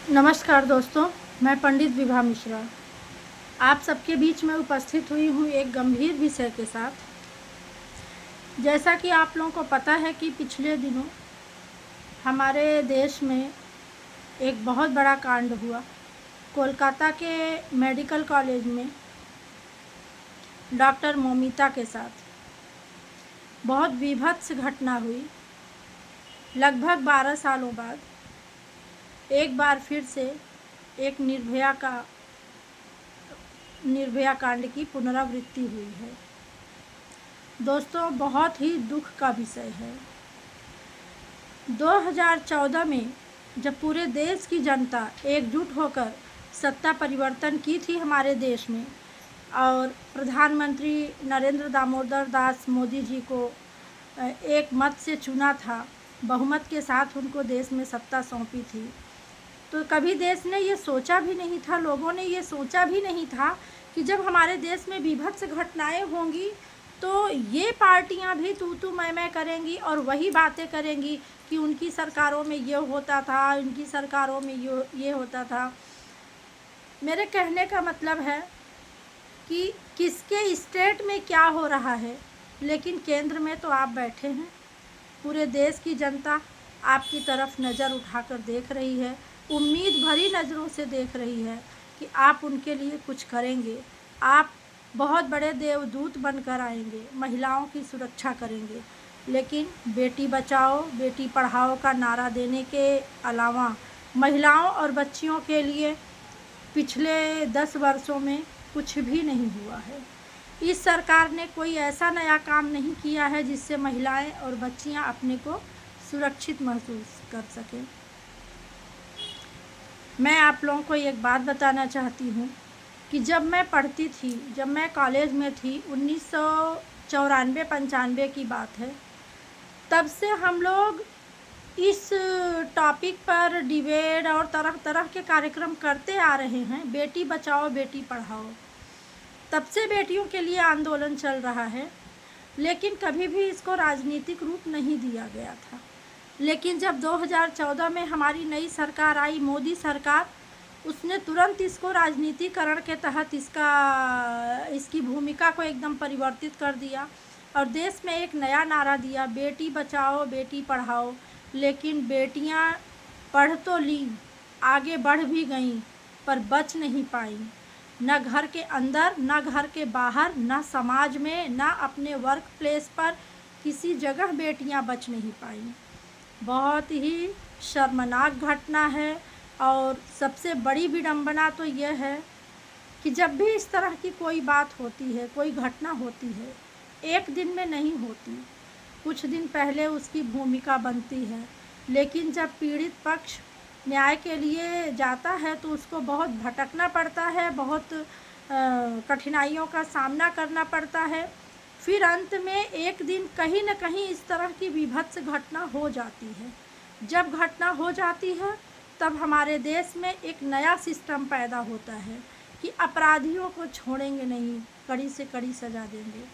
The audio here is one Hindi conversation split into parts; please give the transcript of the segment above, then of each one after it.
नमस्कार दोस्तों, मैं पंडित विभा मिश्रा आप सबके बीच में उपस्थित हुई हूँ एक गंभीर विषय के साथ। जैसा कि आप लोगों को पता है कि पिछले दिनों हमारे देश में एक बहुत बड़ा कांड हुआ। कोलकाता के मेडिकल कॉलेज में डॉक्टर मौमिता के साथ बहुत विभत्स घटना हुई। लगभग 12 सालों बाद एक बार फिर से एक निर्भया कांड की पुनरावृत्ति हुई है। दोस्तों, बहुत ही दुख का विषय है। 2014 में जब पूरे देश की जनता एकजुट होकर सत्ता परिवर्तन की थी हमारे देश में और प्रधानमंत्री नरेंद्र दामोदर दास मोदी जी को एक मत से चुना था, बहुमत के साथ उनको देश में सत्ता सौंपी थी, तो कभी देश ने ये सोचा भी नहीं था, लोगों ने ये सोचा भी नहीं था कि जब हमारे देश में विभत्स घटनाएं होंगी तो ये पार्टियां भी तू मैं करेंगी और वही बातें करेंगी कि उनकी सरकारों में ये होता था, उनकी सरकारों में ये होता था। मेरे कहने का मतलब है कि किसके स्टेट में क्या हो रहा है, लेकिन केंद्र में तो आप बैठे हैं। पूरे देश की जनता आपकी तरफ नज़र उठाकर देख रही है, उम्मीद भरी नज़रों से देख रही है कि आप उनके लिए कुछ करेंगे। आप बहुत बड़े देवदूत बनकर आएंगे, महिलाओं की सुरक्षा करेंगे। लेकिन बेटी बचाओ बेटी पढ़ाओ का नारा देने के अलावा महिलाओं और बच्चियों के लिए पिछले 10 वर्षों में कुछ भी नहीं हुआ है। इस सरकार ने कोई ऐसा नया काम नहीं किया है जिससे महिलाएं और बच्चियां अपने को सुरक्षित महसूस कर सकें। मैं आप लोगों को एक बात बताना चाहती हूँ कि जब मैं पढ़ती थी, जब मैं कॉलेज में थी, 1994-95 की बात है, तब से हम लोग इस टॉपिक पर डिबेट और तरह तरह के कार्यक्रम करते आ रहे हैं। बेटी बचाओ बेटी पढ़ाओ, तब से बेटियों के लिए आंदोलन चल रहा है, लेकिन कभी भी इसको राजनीतिक रूप नहीं दिया गया था। लेकिन जब 2014 में हमारी नई सरकार आई, मोदी सरकार, उसने तुरंत इसको राजनीतिकरण के तहत इसकी भूमिका को एकदम परिवर्तित कर दिया और देश में एक नया नारा दिया, बेटी बचाओ बेटी पढ़ाओ। लेकिन बेटियां पढ़ तो ली, आगे बढ़ भी गईं, पर बच नहीं पाईं। न घर के अंदर, न घर के बाहर, न समाज में, न अपने वर्क प्लेस पर, किसी जगह बेटियां बच नहीं पाईं। बहुत ही शर्मनाक घटना है। और सबसे बड़ी विडंबना तो यह है कि जब भी इस तरह की कोई बात होती है, कोई घटना होती है, एक दिन में नहीं होती, कुछ दिन पहले उसकी भूमिका बनती है। लेकिन जब पीड़ित पक्ष न्याय के लिए जाता है तो उसको बहुत भटकना पड़ता है, बहुत कठिनाइयों का सामना करना पड़ता है। फिर अंत में एक दिन कहीं न कहीं इस तरह की विभत्स घटना हो जाती है। जब घटना हो जाती है तब हमारे देश में एक नया सिस्टम पैदा होता है कि अपराधियों को छोड़ेंगे नहीं, कड़ी से कड़ी सज़ा देंगे।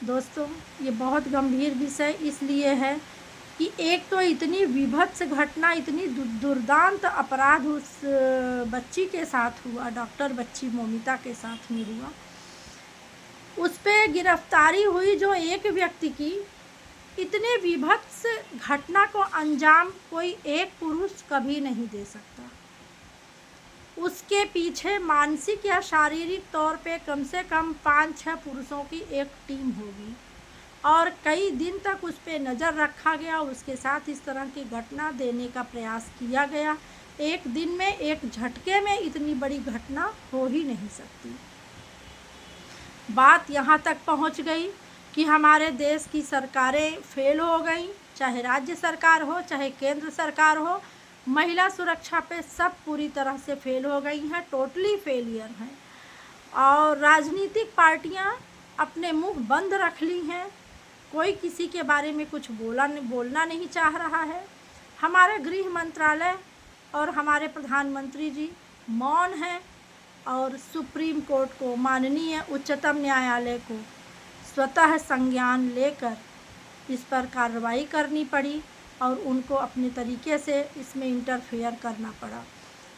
दोस्तों, ये बहुत गंभीर विषय इसलिए है कि एक तो इतनी विभत्स घटना, इतनी दुर्दांत अपराध उस बच्ची के साथ हुआ, डॉक्टर बच्ची मौमिता के साथ में हुआ। उस पे गिरफ्तारी हुई जो एक व्यक्ति की, इतने विभत्स घटना को अंजाम कोई एक पुरुष कभी नहीं दे सकता। उसके पीछे मानसिक या शारीरिक तौर पे कम से कम 5-6 पुरुषों की एक टीम होगी और कई दिन तक उस पे नज़र रखा गया, उसके साथ इस तरह की घटना देने का प्रयास किया गया। एक दिन में, एक झटके में इतनी बड़ी घटना हो ही नहीं सकती। बात यहाँ तक पहुँच गई कि हमारे देश की सरकारें फेल हो गई, चाहे राज्य सरकार हो चाहे केंद्र सरकार हो, महिला सुरक्षा पे सब पूरी तरह से फेल हो गई हैं, टोटली फेलियर हैं। और राजनीतिक पार्टियां अपने मुंह बंद रख ली हैं, कोई किसी के बारे में कुछ बोलना नहीं चाह रहा है। हमारे गृह मंत्रालय और हमारे प्रधानमंत्री जी मौन हैं और सुप्रीम कोर्ट को, माननीय उच्चतम न्यायालय को स्वतः संज्ञान लेकर इस पर कार्रवाई करनी पड़ी और उनको अपने तरीके से इसमें इंटरफेयर करना पड़ा।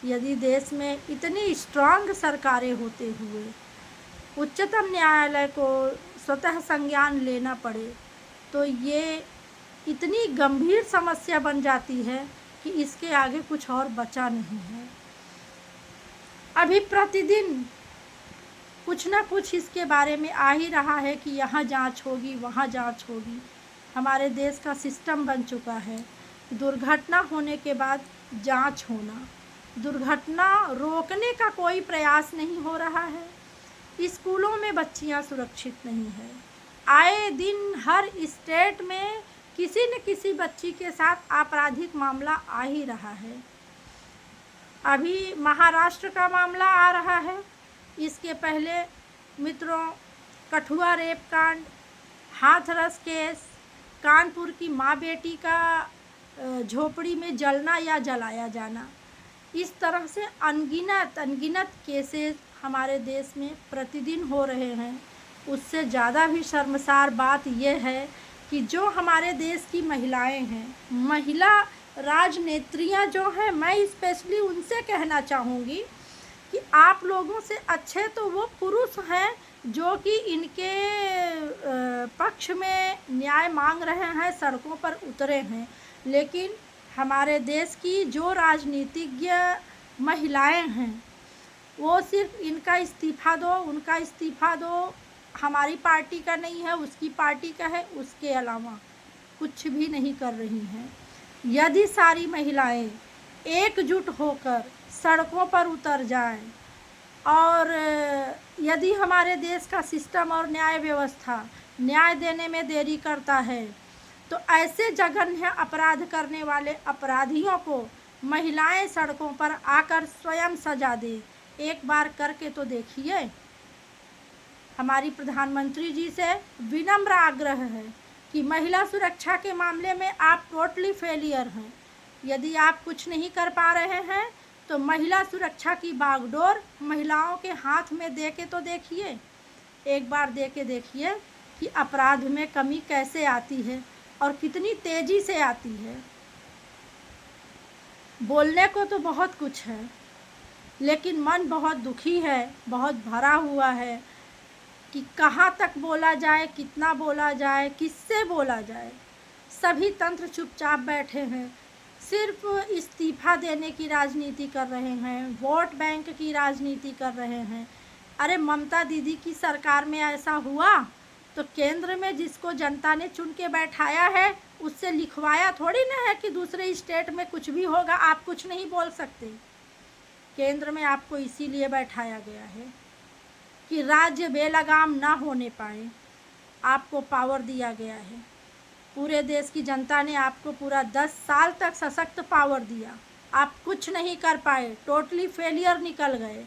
यदि देश में इतनी स्ट्रांग सरकारें होते हुए उच्चतम न्यायालय को स्वतः संज्ञान लेना पड़े तो ये इतनी गंभीर समस्या बन जाती है कि इसके आगे कुछ और बचा नहीं है। अभी प्रतिदिन कुछ ना कुछ इसके बारे में आ ही रहा है कि यहाँ जांच होगी, वहाँ जांच होगी। हमारे देश का सिस्टम बन चुका है दुर्घटना होने के बाद जांच होना। दुर्घटना रोकने का कोई प्रयास नहीं हो रहा है। स्कूलों में बच्चियाँ सुरक्षित नहीं है। आए दिन हर स्टेट में किसी न किसी बच्ची के साथ आपराधिक मामला आ ही रहा है। अभी महाराष्ट्र का मामला आ रहा है, इसके पहले मित्रों कठुआ रेप कांड, हाथरस केस, कानपुर की माँ बेटी का झोपड़ी में जलना या जलाया जाना, इस तरह से अनगिनत केसेस हमारे देश में प्रतिदिन हो रहे हैं। उससे ज़्यादा भी शर्मसार बात यह है कि जो हमारे देश की महिलाएं हैं, महिला राजनेत्रियां जो हैं, मैं स्पेशली उनसे कहना चाहूँगी कि आप लोगों से अच्छे तो वो पुरुष हैं जो कि इनके पक्ष में न्याय मांग रहे हैं, सड़कों पर उतरे हैं, लेकिन हमारे देश की जो राजनीतिज्ञ महिलाएं हैं वो सिर्फ इनका इस्तीफ़ा दो, उनका इस्तीफ़ा दो, हमारी पार्टी का नहीं है, उसकी पार्टी का है, उसके अलावा कुछ भी नहीं कर रही हैं। यदि सारी महिलाएं एकजुट होकर सड़कों पर उतर जाएं और यदि हमारे देश का सिस्टम और न्याय व्यवस्था न्याय देने में देरी करता है तो ऐसे जघन्य अपराध करने वाले अपराधियों को महिलाएं सड़कों पर आकर स्वयं सजा दे। एक बार करके तो देखिए। हमारी प्रधानमंत्री जी से विनम्र आग्रह है कि महिला सुरक्षा के मामले में आप टोटली फेलियर हैं। यदि आप कुछ नहीं कर पा रहे हैं तो महिला सुरक्षा की बागडोर महिलाओं के हाथ में दे के तो देखिए। एक बार दे के देखिए कि अपराध में कमी कैसे आती है और कितनी तेज़ी से आती है। बोलने को तो बहुत कुछ है, लेकिन मन बहुत दुखी है, बहुत भरा हुआ है कि कहाँ तक बोला जाए, कितना बोला जाए, किससे बोला जाए। सभी तंत्र चुपचाप बैठे हैं, सिर्फ इस्तीफ़ा देने की राजनीति कर रहे हैं, वोट बैंक की राजनीति कर रहे हैं। अरे ममता दीदी की सरकार में ऐसा हुआ तो केंद्र में जिसको जनता ने चुन के बैठाया है उससे लिखवाया थोड़ी ना है कि दूसरे स्टेट में कुछ भी होगा आप कुछ नहीं बोल सकते। केंद्र में आपको इसीलिए बैठाया गया है कि राज्य बेलगाम ना होने पाए, आपको पावर दिया गया है। पूरे देश की जनता ने आपको पूरा 10 साल तक सशक्त पावर दिया, आप कुछ नहीं कर पाए, टोटली फेलियर निकल गए।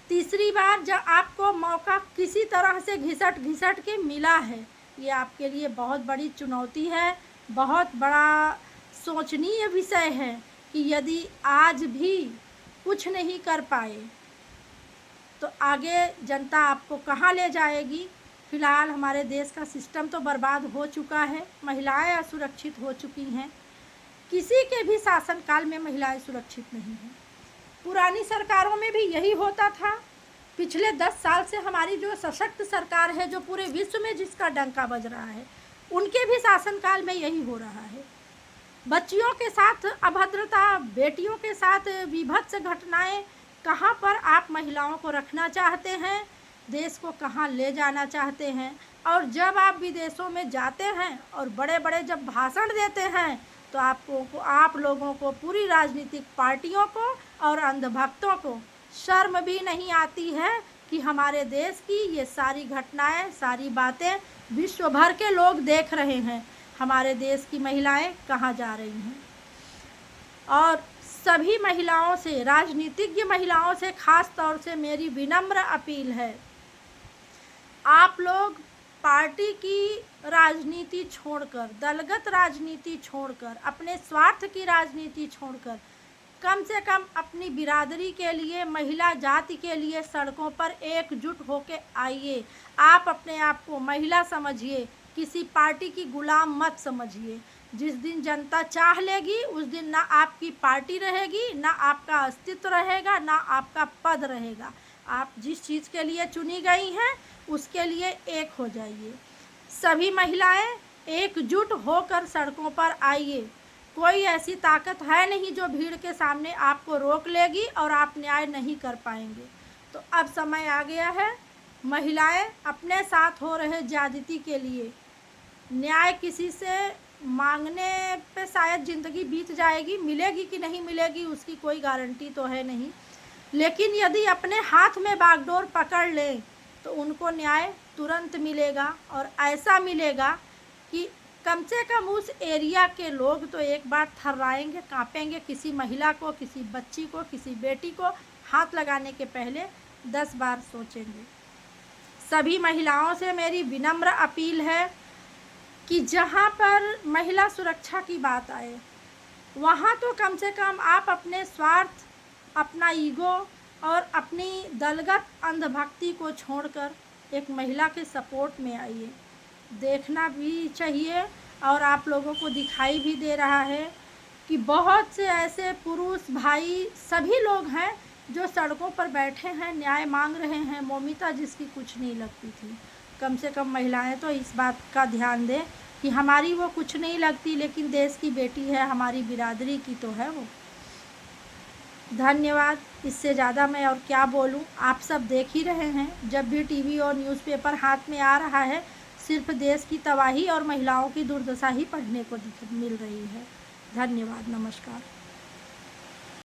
तीसरी बार जब आपको मौका किसी तरह से घिसट के मिला है, ये आपके लिए बहुत बड़ी चुनौती है, बहुत बड़ा सोचनीय विषय है कि यदि आज भी कुछ नहीं कर पाए तो आगे जनता आपको कहाँ ले जाएगी। फ़िलहाल हमारे देश का सिस्टम तो बर्बाद हो चुका है, महिलाएं असुरक्षित हो चुकी हैं। किसी के भी शासनकाल में महिलाएं सुरक्षित नहीं हैं। पुरानी सरकारों में भी यही होता था। पिछले 10 साल से हमारी जो सशक्त सरकार है, जो पूरे विश्व में जिसका डंका बज रहा है, उनके भी शासनकाल में यही हो रहा है। बच्चियों के साथ अभद्रता, बेटियों के साथ विभत्स घटनाएं, कहाँ पर आप महिलाओं को रखना चाहते हैं, देश को कहाँ ले जाना चाहते हैं। और जब आप विदेशों में जाते हैं और बड़े बड़े जब भाषण देते हैं तो आप लोगों को, पूरी राजनीतिक पार्टियों को और अंधभक्तों को शर्म भी नहीं आती है कि हमारे देश की ये सारी घटनाएं, सारी बातें विश्व भर के लोग देख रहे हैं, हमारे देश की महिलाएं कहाँ जा रही हैं। और सभी महिलाओं से, राजनीतिज्ञ महिलाओं से खास तौर से मेरी विनम्र अपील है, आप लोग पार्टी की राजनीति छोड़कर, दलगत राजनीति छोड़कर, अपने स्वार्थ की राजनीति छोड़कर कम से कम अपनी बिरादरी के लिए, महिला जाति के लिए सड़कों पर एकजुट होकर आइए। आप अपने आप को महिला समझिए, किसी पार्टी की गुलाम मत समझिए। जिस दिन जनता चाह लेगी उस दिन ना आपकी पार्टी रहेगी, ना आपका अस्तित्व रहेगा, ना आपका पद रहेगा। आप जिस चीज़ के लिए चुनी गई हैं उसके लिए एक हो जाइए। सभी महिलाएं एकजुट होकर सड़कों पर आइए। कोई ऐसी ताकत है नहीं जो भीड़ के सामने आपको रोक लेगी और आप न्याय नहीं कर पाएंगे। तो अब समय आ गया है, महिलाएं अपने साथ हो रहे ज्यादती के लिए न्याय किसी से मांगने पे शायद ज़िंदगी बीत जाएगी, मिलेगी कि नहीं मिलेगी उसकी कोई गारंटी तो है नहीं, लेकिन यदि अपने हाथ में बागडोर पकड़ लें तो उनको न्याय तुरंत मिलेगा और ऐसा मिलेगा कि कम से कम उस एरिया के लोग तो एक बार थर्राएंगे, कांपेंगे, किसी महिला को, किसी बच्ची को, किसी बेटी को हाथ लगाने के पहले 10 बार सोचेंगे। सभी महिलाओं से मेरी विनम्र अपील है कि जहाँ पर महिला सुरक्षा की बात आए वहाँ तो कम से कम आप अपने स्वार्थ, अपना ईगो और अपनी दलगत अंधभक्ति को छोड़कर एक महिला के सपोर्ट में आइए। देखना भी चाहिए और आप लोगों को दिखाई भी दे रहा है कि बहुत से ऐसे पुरुष भाई सभी लोग हैं जो सड़कों पर बैठे हैं, न्याय मांग रहे हैं। मौमिता जिसकी कुछ नहीं लगती थी, कम से कम महिलाएं तो इस बात का ध्यान दें कि हमारी वो कुछ नहीं लगती लेकिन देश की बेटी है, हमारी बिरादरी की तो है वो। धन्यवाद। इससे ज़्यादा मैं और क्या बोलूं, आप सब देख ही रहे हैं, जब भी टीवी और न्यूज़पेपर हाथ में आ रहा है सिर्फ देश की तबाही और महिलाओं की दुर्दशा ही पढ़ने को मिल रही है। धन्यवाद, नमस्कार।